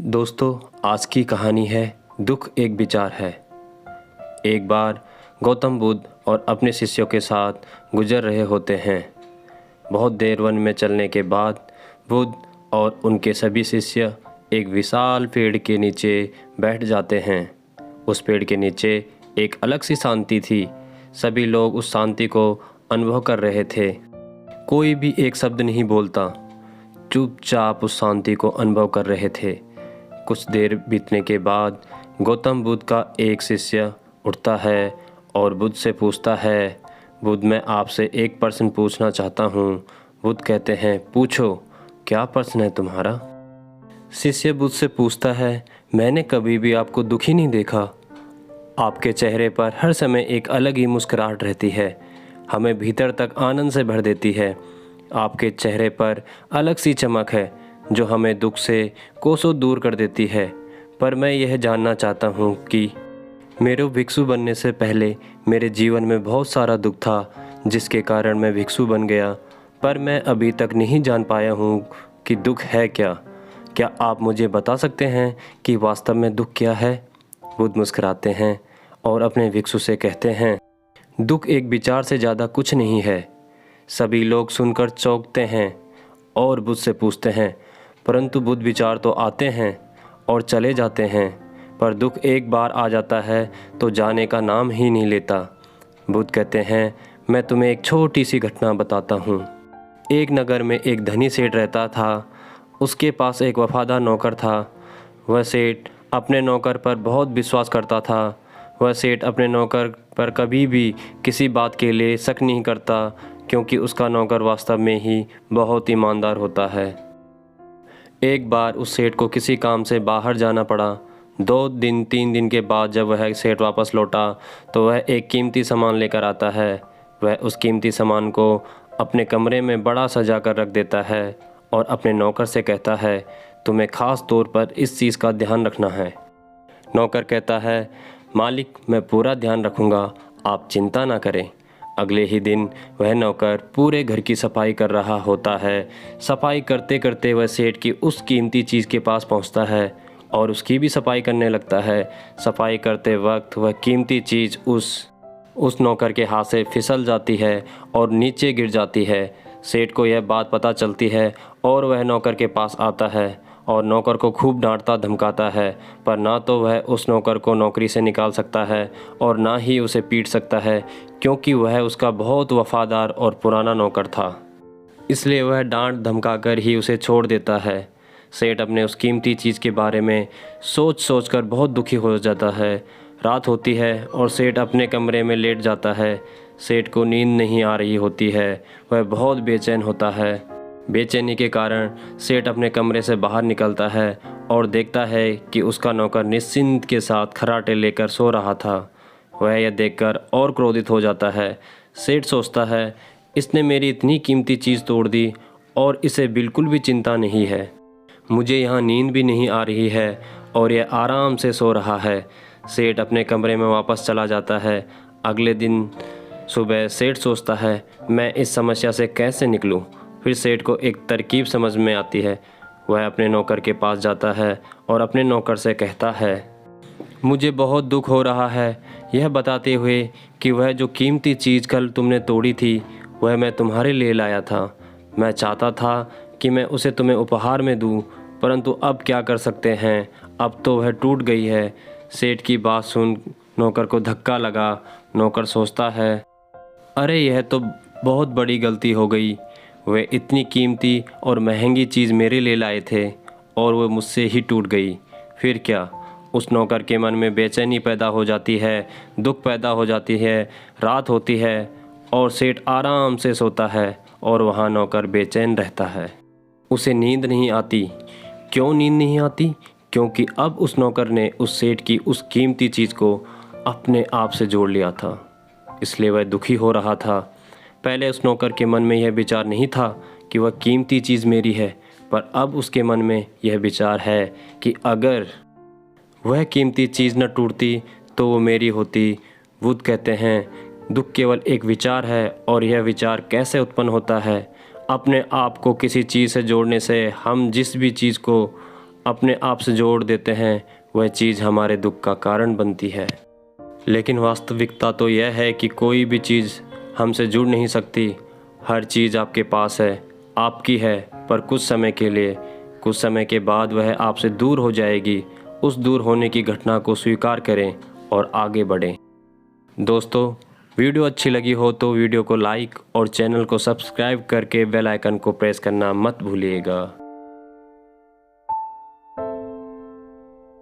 दोस्तों, आज की कहानी है दुख एक विचार है। एक बार गौतम बुद्ध और अपने शिष्यों के साथ गुजर रहे होते हैं। बहुत देर वन में चलने के बाद बुद्ध और उनके सभी शिष्य एक विशाल पेड़ के नीचे बैठ जाते हैं। उस पेड़ के नीचे एक अलग सी शांति थी। सभी लोग उस शांति को अनुभव कर रहे थे। कोई भी एक शब्द नहीं बोलता, चुपचाप उस शांति को अनुभव कर रहे थे। कुछ देर बीतने के बाद गौतम बुद्ध का एक शिष्य उठता है और बुद्ध से पूछता है, बुद्ध, मैं आपसे एक प्रश्न पूछना चाहता हूँ। बुद्ध कहते हैं, पूछो, क्या प्रश्न है तुम्हारा? शिष्य बुद्ध से पूछता है, मैंने कभी भी आपको दुखी नहीं देखा। आपके चेहरे पर हर समय एक अलग ही मुस्कुराहट रहती है, हमें भीतर तक आनंद से भर देती है। आपके चेहरे पर अलग सी चमक है जो हमें दुख से कोसों दूर कर देती है। पर मैं यह जानना चाहता हूँ कि मेरे भिक्षु बनने से पहले मेरे जीवन में बहुत सारा दुख था जिसके कारण मैं भिक्षु बन गया, पर मैं अभी तक नहीं जान पाया हूँ कि दुख है क्या। क्या आप मुझे बता सकते हैं कि वास्तव में दुख क्या है? बुद्ध मुस्कुराते हैं और अपने भिक्षु से कहते हैं, दुख एक विचार से ज़्यादा कुछ नहीं है। सभी लोग सुनकर चौंकते हैं और बुद्ध से पूछते हैं, परंतु बुद्ध, विचार तो आते हैं और चले जाते हैं, पर दुख एक बार आ जाता है तो जाने का नाम ही नहीं लेता। बुद्ध कहते हैं, मैं तुम्हें एक छोटी सी घटना बताता हूँ। एक नगर में एक धनी सेठ रहता था। उसके पास एक वफादार नौकर था। वह सेठ अपने नौकर पर बहुत विश्वास करता था। वह सेठ अपने नौकर पर कभी भी किसी बात के लिए शक नहीं करता, क्योंकि उसका नौकर वास्तव में ही बहुत ईमानदार होता है। एक बार उस सेठ को किसी काम से बाहर जाना पड़ा। 3 दिन के बाद जब वह सेठ वापस लौटा तो वह एक कीमती सामान लेकर आता है। वह उस कीमती सामान को अपने कमरे में बड़ा सजा कर रख देता है और अपने नौकर से कहता है, तुम्हें ख़ास तौर पर इस चीज़ का ध्यान रखना है। नौकर कहता है, मालिक, मैं पूरा ध्यान रखूँगा, आप चिंता ना करें। अगले ही दिन वह नौकर पूरे घर की सफाई कर रहा होता है। सफाई करते करते वह सेठ की उस कीमती चीज़ के पास पहुंचता है और उसकी भी सफाई करने लगता है। सफाई करते वक्त वह कीमती चीज़ उस नौकर के हाथ से फिसल जाती है और नीचे गिर जाती है। सेठ को यह बात पता चलती है और वह नौकर के पास आता है और नौकर को खूब डांटता धमकाता है, पर ना तो वह उस नौकर को नौकरी से निकाल सकता है और ना ही उसे पीट सकता है, क्योंकि वह उसका बहुत वफादार और पुराना नौकर था। इसलिए वह डांट धमकाकर ही उसे छोड़ देता है। सेठ अपने उस कीमती चीज़ के बारे में सोच कर बहुत दुखी हो जाता है। रात होती है और सेठ अपने कमरे में लेट जाता है। सेठ को नींद नहीं आ रही होती है, वह बहुत बेचैन होता है। बेचैनी के कारण सेठ अपने कमरे से बाहर निकलता है और देखता है कि उसका नौकर निश्चिंत के साथ खर्राटे लेकर सो रहा था। वह यह देखकर और क्रोधित हो जाता है। सेठ सोचता है, इसने मेरी इतनी कीमती चीज़ तोड़ दी और इसे बिल्कुल भी चिंता नहीं है। मुझे यहाँ नींद भी नहीं आ रही है और यह आराम से सो रहा है। सेठ अपने कमरे में वापस चला जाता है। अगले दिन सुबह सेठ सोचता है, मैं इस समस्या से कैसे निकलूं। फिर सेठ को एक तरकीब समझ में आती है। वह अपने नौकर के पास जाता है और अपने नौकर से कहता है, मुझे बहुत दुख हो रहा है, यह बताते हुए कि वह जो कीमती चीज़ कल तुमने तोड़ी थी वह मैं तुम्हारे लिए लाया था। मैं चाहता था कि मैं उसे तुम्हें उपहार में दूं, परंतु अब क्या कर सकते हैं, अब तो वह टूट गई है। सेठ की बात सुन नौकर को धक्का लगा। नौकर सोचता है, अरे यह तो बहुत बड़ी गलती हो गई। वे इतनी कीमती और महंगी चीज़ मेरे लिए लाए थे और वह मुझसे ही टूट गई। फिर क्या? उस नौकर के मन में बेचैनी पैदा हो जाती है, दुख पैदा हो जाती है। रात होती है और सेठ आराम से सोता है और वहाँ नौकर बेचैन रहता है। उसे नींद नहीं आती। क्यों नींद नहीं आती? क्योंकि अब उस नौकर ने उस सेठ की उस कीमती चीज़ को अपने आप से जोड़ लिया था, इसलिए वह दुखी हो रहा था। पहले उस नौकर के मन में यह विचार नहीं था कि वह कीमती चीज़ मेरी है, पर अब उसके मन में यह विचार है कि अगर वह कीमती चीज़ न टूटती तो वो मेरी होती। बुद्ध कहते हैं, दुख केवल एक विचार है और यह विचार कैसे उत्पन्न होता है? अपने आप को किसी चीज़ से जोड़ने से हम जिस भी चीज़ को अपने आप से जोड़ देते हैं वह चीज़ हमारे दुख का कारण बनती है। लेकिन वास्तविकता तो यह है कि कोई भी चीज़ हमसे जुड़ नहीं सकती। हर चीज़ आपके पास है, आपकी है, पर कुछ समय के लिए, कुछ समय के बाद वह आपसे दूर हो जाएगी। उस दूर होने की घटना को स्वीकार करें और आगे बढ़ें। दोस्तों, वीडियो अच्छी लगी हो तो वीडियो को लाइक और चैनल को सब्सक्राइब करके बेल आइकन को प्रेस करना मत भूलिएगा।